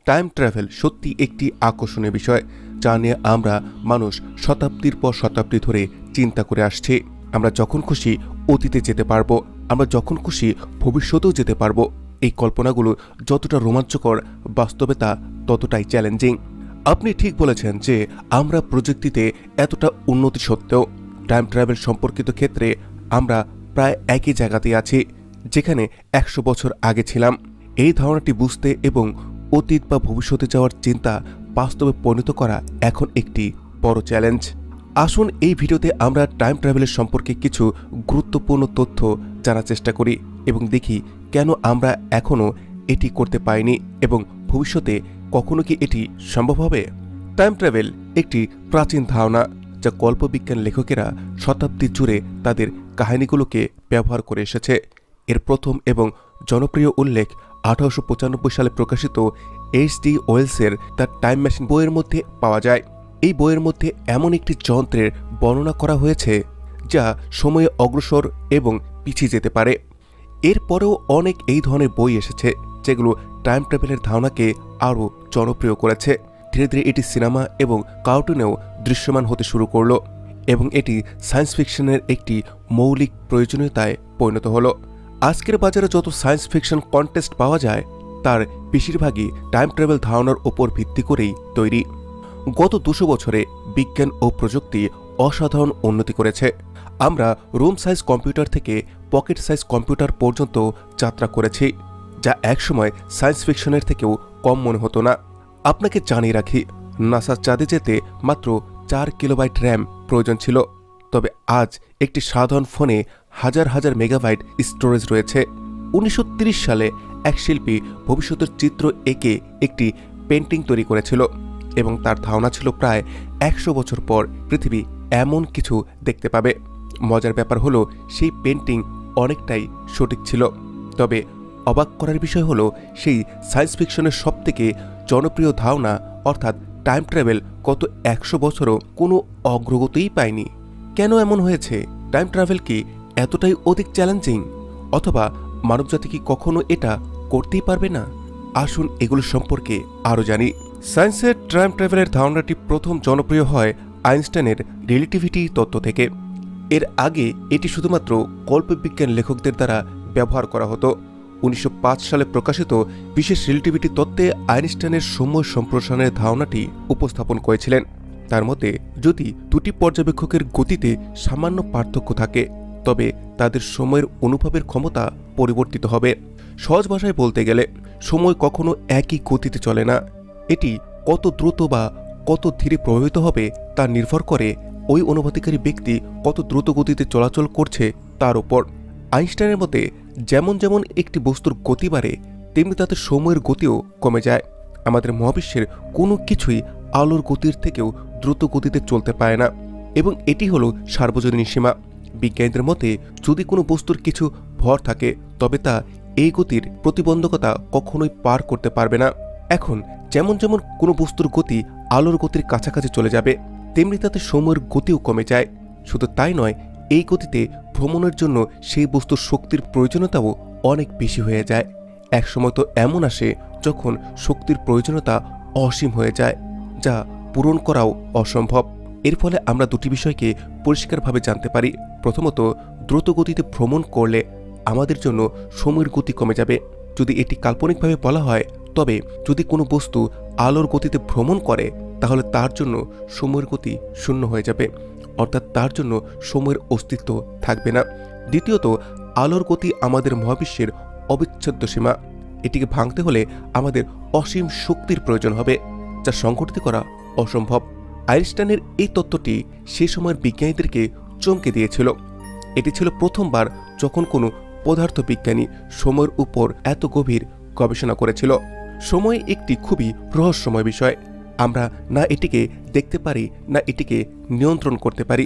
Time travel সত্যি একটি আকর্ষণীয় বিষয়, যা নিয়ে আমরা মানুষ শতাব্দীর পর শতাব্দী ধরে চিন্তা করে আসছি। আমরা যখন খুশি অতীতে যেতে পারবো, আমরা যখন খুশি ভবিষ্যতেও যেতে পারবো। এই কল্পনাগুলো যতটা রোমাঞ্চকর, বাস্তবে তা ততটাই চ্যালেঞ্জিং। আপনি ঠিক বলেছেন যে আমরা প্রযুক্তিতে এতটা উন্নতি সত্ত্বেও টাইম ট্রাভেল সম্পর্কিত ক্ষেত্রে আমরা প্রায় একই জায়গাতেই আছি যেখানে 100 বছর আগে ছিলাম। এই ধারণাটি বুঝতে এবং অতীত বা ভবিষ্যতে যাওয়ার চিন্তা বাস্তবে পরিণত করা এখন একটি বড় চ্যালেঞ্জ। আসুন এই ভিডিওতে আমরা টাইম ট্রাভেলের সম্পর্কে কিছু গুরুত্বপূর্ণ তথ্য জানার চেষ্টা করি এবং দেখি কেন আমরা এখনও এটি করতে পারিনি এবং ভবিষ্যতে কখনো কি এটি সম্ভব হবে। টাইম ট্রাভেল একটি প্রাচীন ধারণা যা কল্পবিজ্ঞান লেখকেরা শতাব্দী জুড়ে তাদের কাহিনীগুলোকে ব্যবহার করে এসেছে। এর প্রথম এবং জনপ্রিয় উল্লেখ 1895 সালে প্রকাশিত H.G. ওয়েলসের দ্য টাইম মেশিন বইয়ের মধ্যে পাওয়া যায়। এই বইয়ের মধ্যে এমন একটি যন্ত্রের বর্ণনা করা হয়েছে যা সময়ে অগ্রসর এবং পিছিয়ে যেতে পারে। এরপরেও অনেক এই ধরনের বই এসেছে যেগুলো টাইম ট্রাভেলের ধারণাকে আরও জনপ্রিয় করেছে। ধীরে ধীরে এটি সিনেমা এবং কার্টুনেও দৃশ্যমান হতে শুরু করলো এবং এটি সায়েন্স ফিকশনের একটি মৌলিক প্রয়োজনীয়তায় পরিণত হলো। আজকের বাজারে যত সায়েন্স ফিকশন কন্টেস্ট পাওয়া যায় তার বেশিরভাগই টাইম ট্রাভেল ধারণার ওপর ভিত্তি করেই তৈরি। গত 200 বছরে বিজ্ঞান ও প্রযুক্তি অসাধারণ উন্নতি করেছে। আমরা রুম সাইজ কম্পিউটার থেকে পকেট সাইজ কম্পিউটার পর্যন্ত যাত্রা করেছি, যা একসময় সায়েন্স ফিকশনের থেকেও কম মনে হতো না। আপনাকে জানিয়ে রাখি, নাসা চাঁদে যেতে মাত্র 4 কিলোবাইট র্যাম প্রয়োজন ছিল, তবে আজ একটি সাধারণ ফোনে হাজার হাজার মেগাবাইট স্টোরেজ রয়েছে। 1930 সালে এক শিল্পী ভবিষ্যতের চিত্র এঁকে একটি পেন্টিং তৈরি করেছিল এবং তার ধারণা ছিল প্রায় 100 বছর পর পৃথিবী এমন কিছু দেখতে পাবে। মজার ব্যাপার হলো সেই পেন্টিং অনেকটাই সঠিক ছিল, তবে অবাক করার বিষয় হলো সেই সায়েন্স ফিকশনের সবথেকে জনপ্রিয় ধারণা অর্থাৎ টাইম ট্রাভেল গত 100 বছরও কোনো অগ্রগতিই পায়নি। কেন এমন হয়েছে? টাইম ট্রাভেল কি এতটাই অধিক চ্যালেঞ্জিং, অথবা মানবজাতি কি কখনো এটা করতেই পারবে না? আসুন এগুলো সম্পর্কে আরও জানি। সায়েন্সের টাইম ট্রাভেলের ধারণাটি প্রথম জনপ্রিয় হয় আইনস্টাইনের রিলেটিভিটি তত্ত্ব থেকে। এর আগে এটি শুধুমাত্র কল্পবিজ্ঞান লেখকদের দ্বারা ব্যবহার করা হতো। 1905 সালে প্রকাশিত বিশেষ রিলেটিভিটি তত্ত্বে আইনস্টাইনের সময় সম্প্রসারণের ধারণাটি উপস্থাপন করেছিলেন। তার মতে যদি দুটি পর্যবেক্ষকের গতিতে সামান্য পার্থক্য থাকে তবে তাদের সময়ের অনুভবের ক্ষমতা পরিবর্তিত হবে। সহজ ভাষায় বলতে গেলে সময় কখনো একই গতিতে চলে না। এটি কত দ্রুত বা কত ধীরে প্রভাবিত হবে তা নির্ভর করে ওই অনুভূতিকারী ব্যক্তি কত দ্রুত গতিতে চলাচল করছে তার উপর। আইনস্টাইনের মতে যেমন যেমন একটি বস্তুর গতি বাড়ে তেমনি তাদের সময়ের গতিও কমে যায়। আমাদের মহাবিশ্বের কোনো কিছুই আলোর গতির থেকেও দ্রুত গতিতে চলতে পারে না এবং এটি হলো সার্বজনীন সীমা। বিজ্ঞানীদের মতে যদি কোনো বস্তুর কিছু ভর থাকে তবে তা এই গতির প্রতিবন্ধকতা কখনোই পার করতে পারবে না। এখন যেমন যেমন কোনো বস্তুর গতি আলোর গতির কাছাকাছি চলে যাবে তেমনি তাতে সময়ের গতিও কমে যায়। শুধু তাই নয়, এই গতিতে ভ্রমণের জন্য সেই বস্তুর শক্তির প্রয়োজনীয়তাও অনেক বেশি হয়ে যায়। একসময় তো এমন আসে যখন শক্তির প্রয়োজনীয়তা অসীম হয়ে যায়, যা পূরণ করাও অসম্ভব। এর ফলে আমরা দুটি বিষয়কে পরিষ্কারভাবে জানতে পারি। প্রথমত, দ্রুত গতিতে ভ্রমণ করলে আমাদের জন্য সময়ের গতি কমে যাবে। যদি এটি কাল্পনিকভাবে বলা হয়, তবে যদি কোনো বস্তু আলোর গতিতে ভ্রমণ করে তাহলে তার জন্য সময়ের গতি শূন্য হয়ে যাবে, অর্থাৎ তার জন্য সময়ের অস্তিত্ব থাকবে না। দ্বিতীয়ত, আলোর গতি আমাদের মহাবিশ্বের অবিচ্ছেদ্য সীমা। এটিকে ভাঙতে হলে আমাদের অসীম শক্তির প্রয়োজন হবে, যা সংঘটিত করা অসম্ভব। আইনস্টাইনের এই তত্ত্বটি সে সময়ের বিজ্ঞানীদেরকে চমকে দিয়েছিল। এটি ছিল প্রথমবার যখন কোনো পদার্থবিজ্ঞানী সময়ের উপর এত গভীর গবেষণা করেছিল। সময় একটি খুবই রহস্যময় বিষয়। আমরা না এটিকে দেখতে পারি না এটিকে নিয়ন্ত্রণ করতে পারি।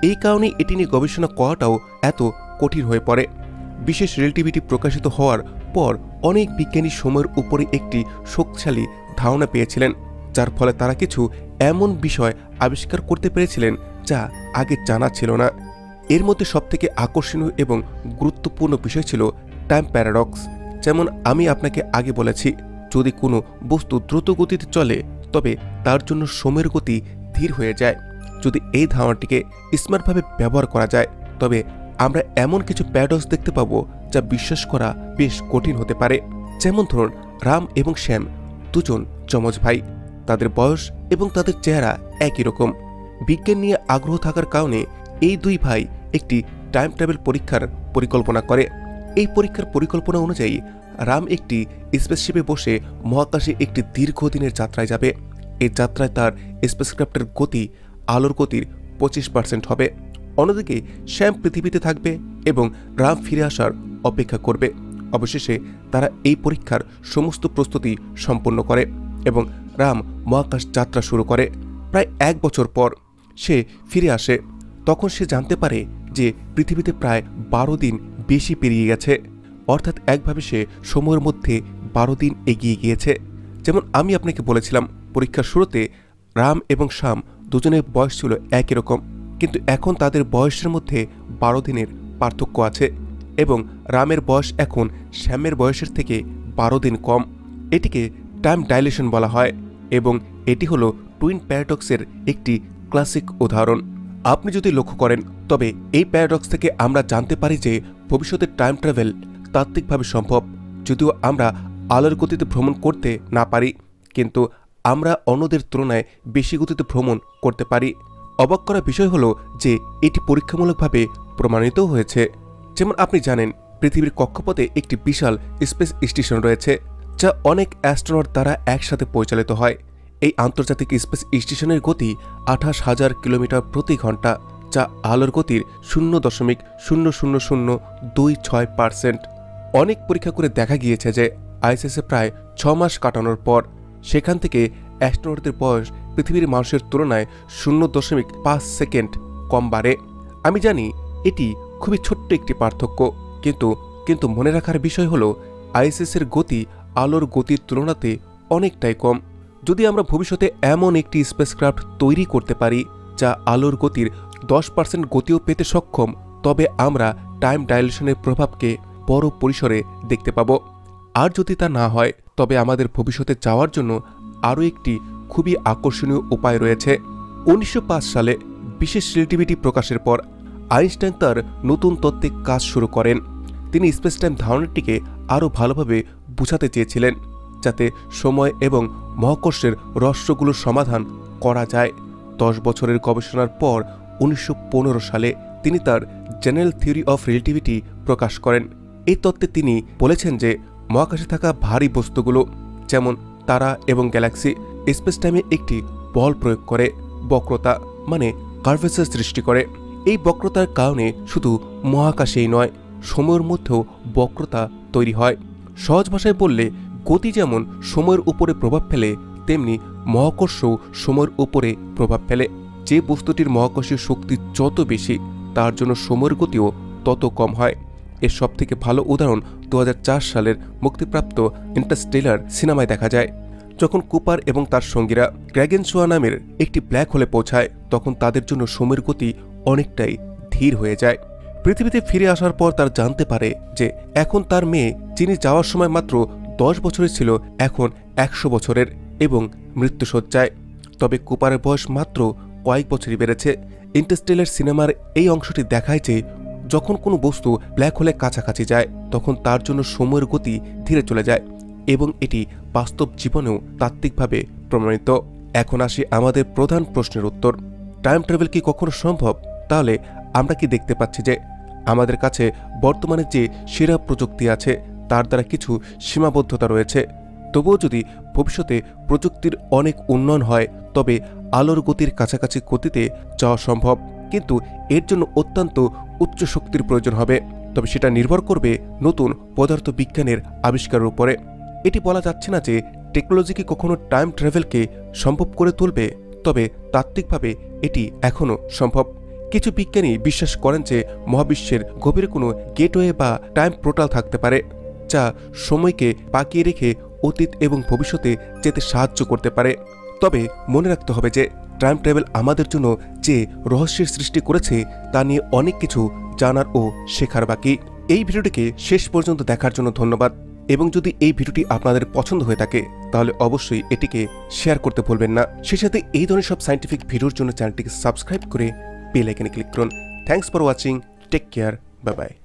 এই কারণে এটি নিয়ে গবেষণা করাটাও এত কঠিন হয়ে পড়ে। বিশেষ রিলেটিভিটি প্রকাশিত হওয়ার পর অনেক বিজ্ঞানী সময়ের উপরে একটি শক্তিশালী ধারণা পেয়েছিলেন, যার ফলে তারা কিছু এমন বিষয় আবিষ্কার করতে পেরেছিলেন যা আগে জানা ছিল না। এর মধ্যে সবথেকে আকর্ষণীয় এবং গুরুত্বপূর্ণ বিষয় ছিল টাইম প্যারাডক্স। যেমন আমি আপনাকে আগে বলেছি, যদি কোনো বস্তু দ্রুত গতিতে চলে তবে তার জন্য সময়ের গতি ধীর হয়ে যায়। যদি এই ধারণাটিকে স্মার্টভাবে ব্যবহার করা যায় তবে আমরা এমন কিছু প্যারাডক্স দেখতে পাবো যা বিশ্বাস করা বেশ কঠিন হতে পারে। যেমন ধরুন, রাম এবং শ্যাম দুজন যমজ ভাই, তাদের বয়স এবং তাদের চেহারা একই রকম। বিজ্ঞান নিয়ে আগ্রহ থাকার কারণে এই দুই ভাই একটি টাইম ট্রাভেল পরীক্ষার পরিকল্পনা করে। এই পরীক্ষার পরিকল্পনা অনুযায়ী রাম একটি স্পেসশিপে বসে মহাকাশে একটি দীর্ঘদিনের যাত্রায় যাবে। এই যাত্রায় তার স্পেসক্রাফটের গতি আলোর গতির 25% হবে। অন্যদিকে শ্যাম পৃথিবীতে থাকবে এবং রাম ফিরে আসার অপেক্ষা করবে। অবশেষে তারা এই পরীক্ষার সমস্ত প্রস্তুতি সম্পন্ন করে এবং রাম মহাকাশ যাত্রা শুরু করে। প্রায় 1 বছর পর সে ফিরে আসে। তখন সে জানতে পারে যে পৃথিবীতে প্রায় 12 দিন বেশি পেরিয়ে গেছে, অর্থাৎ একভাবে সে সময়ের মধ্যে 12 দিন এগিয়ে গিয়েছে। যেমন আমি আপনাকে বলেছিলাম, পরীক্ষার শুরুতে রাম এবং শ্যাম দুজনের বয়স ছিল একই রকম, কিন্তু এখন তাদের বয়সের মধ্যে 12 দিনের পার্থক্য আছে এবং রামের বয়স এখন শ্যামের বয়সের থেকে 12 দিন কম। এটিকে টাইম ডাইলেশন বলা হয় এবং এটি হলো টুইন প্যারাডক্সের একটি ক্লাসিক উদাহরণ। আপনি যদি লক্ষ্য করেন তবে এই প্যারাডক্স থেকে আমরা জানতে পারি যে ভবিষ্যতের টাইম ট্রাভেল তাত্ত্বিকভাবে সম্ভব। যদিও আমরা আলোর গতিতে ভ্রমণ করতে না পারি, কিন্তু আমরা অন্যদের তুলনায় বেশি গতিতে ভ্রমণ করতে পারি। অবাক করা বিষয় হলো যে এটি পরীক্ষামূলকভাবে প্রমাণিতও হয়েছে। যেমন আপনি জানেন, পৃথিবীর কক্ষপথে একটি বিশাল স্পেস স্টেশন রয়েছে যা অনেক অ্যাস্ট্রোনট দ্বারা একসাথে পরিচালিত হয়। এই আন্তর্জাতিক স্পেস স্টেশনের গতি 28,000 কিলোমিটার প্রতি ঘন্টা, যা আলোর গতির 0.00026%। অনেক পরীক্ষা করে দেখা গিয়েছে যে আইএসএসে প্রায় 6 মাস কাটানোর পর সেখান থেকে অ্যাস্ট্রোনটদের বয়স পৃথিবীর মানুষের তুলনায় 0.5 সেকেন্ড কম বাড়ে। আমি জানি এটি খুবই ছোট্ট একটি পার্থক্য, কিন্তু মনে রাখার বিষয় হলো আইএসএসের গতি আলোর গতির তুলনাতে অনেকটাই কম। যদি আমরা ভবিষ্যতে এমন একটি স্পেসক্রাফট তৈরি করতে পারি যা আলোর গতির 10% গতিও পেতে সক্ষম, তবে আমরা টাইম ডাইলেশনের প্রভাবকে বড় পরিসরে দেখতে পাব। আর যদি তা না হয় তবে আমাদের ভবিষ্যতে যাওয়ার জন্য আরও একটি খুবই আকর্ষণীয় উপায় রয়েছে। 1905 সালে বিশেষ রিলেটিভিটি প্রকাশের পর আইনস্টাইন তার নতুন তত্ত্বে কাজ শুরু করেন। তিনি স্পেস টাইম ধারণাটিকে আরও ভালোভাবে বোঝাতে চেয়েছিলেন যাতে সময় এবং মহাকর্ষের রহস্যগুলোর সমাধান করা যায়। 10 বছরের গবেষণার পর 1915 সালে তিনি তার জেনারেল থিওরি অফ রিলেটিভিটি প্রকাশ করেন। এই তত্ত্বে তিনি বলেছেন যে মহাকাশে থাকা ভারী বস্তুগুলো যেমন তারা এবং গ্যালাক্সি স্পেস টাইমে একটি বল প্রয়োগ করে বক্রতা মানে কার্ভেচার সৃষ্টি করে। এই বক্রতার কারণে শুধু মহাকাশেই নয়, সময়ের মধ্যেও বক্রতা তৈরি হয়। সহজ ভাষায় বললে, গতি যেমন সময়ের উপরে প্রভাব ফেলে তেমনি মহাকর্ষও সময়ের উপরে প্রভাব ফেলে। যে বস্তুটির মহাকর্ষীয় শক্তি যত বেশি তার জন্য সময়ের গতিও তত কম হয়। এর সবথেকে ভালো উদাহরণ 2004 সালের মুক্তিপ্রাপ্ত ইন্টারস্টেলার সিনেমায় দেখা যায়। যখন কুপার এবং তার সঙ্গীরা গ্র্যাগেনসোয়া নামের একটি ব্ল্যাক হোলে পৌঁছায় তখন তাদের জন্য সময়ের গতি অনেকটাই ধীর হয়ে যায়। পৃথিবীতে ফিরে আসার পর তার জানতে পারে যে এখন তার মেয়ে, যিনি যাওয়ার সময় মাত্র 10 বছরের ছিল, এখন 100 বছরের এবং মৃত্যুশয্যায়। তবে কুপারের বয়স মাত্র কয়েক বছরই বেড়েছে। ইন্টারস্টেলার সিনেমার এই অংশটি দেখায় যে যখন কোনো বস্তু ব্ল্যাক হোলে কাছাকাছি যায় তখন তার জন্য সময়ের গতি ধীরে চলে যায় এবং এটি বাস্তব জীবনেও তাত্ত্বিকভাবে প্রমাণিত। এখন আসি আমাদের প্রধান প্রশ্নের উত্তর, টাইম ট্রাভেল কি কখনো সম্ভব? তাহলে আমরা কি দেখতে পাচ্ছি যে আমাদের কাছে বর্তমানে যে সেরা প্রযুক্তি আছে তার দ্বারা কিছু সীমাবদ্ধতা রয়েছে। তবুও যদি ভবিষ্যতে প্রযুক্তির অনেক উন্নয়ন হয় তবে আলোর গতির কাছাকাছি গতিতে যাওয়া সম্ভব, কিন্তু এর জন্য অত্যন্ত উচ্চ শক্তির প্রয়োজন হবে। তবে সেটা নির্ভর করবে নতুন পদার্থ বিজ্ঞানের আবিষ্কারের উপরে। এটি বলা যাচ্ছে না যে টেকনোলজি কি কখনো টাইম ট্রাভেলকে সম্ভব করে তুলবে, তবে তাত্ত্বিকভাবে এটি এখনও সম্ভব। কিছু বিজ্ঞানী বিশ্বাস করেন যে মহাবিশ্বের গভীরে কোনো গেটওয়ে বা টাইম পোর্টাল থাকতে পারে যা সময়কে পাকিয়ে রেখে অতীত এবং ভবিষ্যতে যেতে সাহায্য করতে পারে। তবে মনে রাখতে হবে যে টাইম ট্রাভেল আমাদের জন্য যে রহস্যের সৃষ্টি করেছে তা নিয়ে অনেক কিছু জানার ও শেখার বাকি। এই ভিডিওটিকে শেষ পর্যন্ত দেখার জন্য ধন্যবাদ। এবং যদি এই ভিডিওটি আপনাদের পছন্দ হয়ে থাকে তাহলে অবশ্যই এটিকে শেয়ার করতে ভুলবেন না। সেই সাথে এই ধরনের সব সায়েন্টিফিক ভিডিওর জন্য চ্যানেলটিকে সাবস্ক্রাইব করে বেল আইকনে ক্লিক করুন। Thanks for watching, take care, bye by.